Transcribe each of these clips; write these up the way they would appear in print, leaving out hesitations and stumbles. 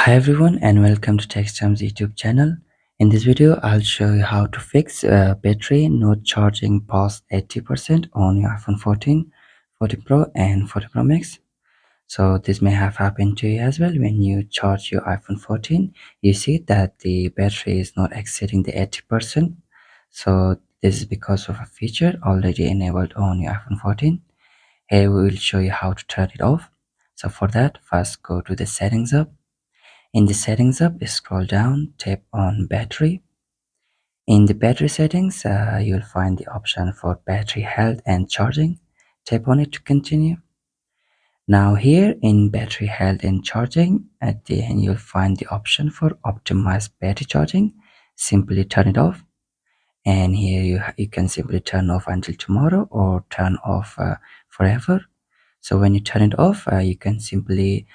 Hi everyone and welcome to TechStam's YouTube channel. In this video, I'll show you how to fix battery not charging past 80% on your iPhone 14, 14 Pro and 14 Pro Max. So this may have happened to you as well. When you charge your iPhone 14, you see that the battery is not exceeding the 80%. So this is because of a feature already enabled on your iPhone 14. Here we will show you how to turn it off. So for that, first go to the settings app. In the settings app, scroll down, tap on battery. In the battery settings, you'll find the option for battery health and charging. Tap on it to continue. Now here in battery health and charging, at the end you'll find the option for optimized battery charging. Simply turn it off. And here you can simply turn off until tomorrow or turn off forever. So when you turn it off, you can simply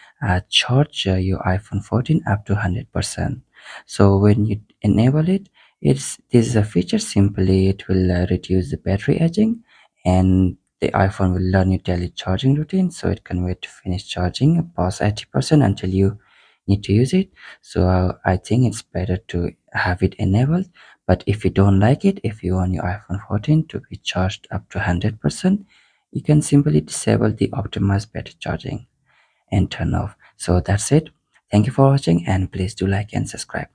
charge your iPhone 14 up to 100%. So when you enable it, this is a feature. Simply it will reduce the battery aging, and the iPhone will learn your daily charging routine, so it can wait to finish charging past 80% until you need to use it. So I think it's better to have it enabled. But if you don't like it, if you want your iPhone 14 to be charged up to 100%, you can simply disable the optimized battery charging and turn off. So that's it. Thank you for watching and please do like and subscribe.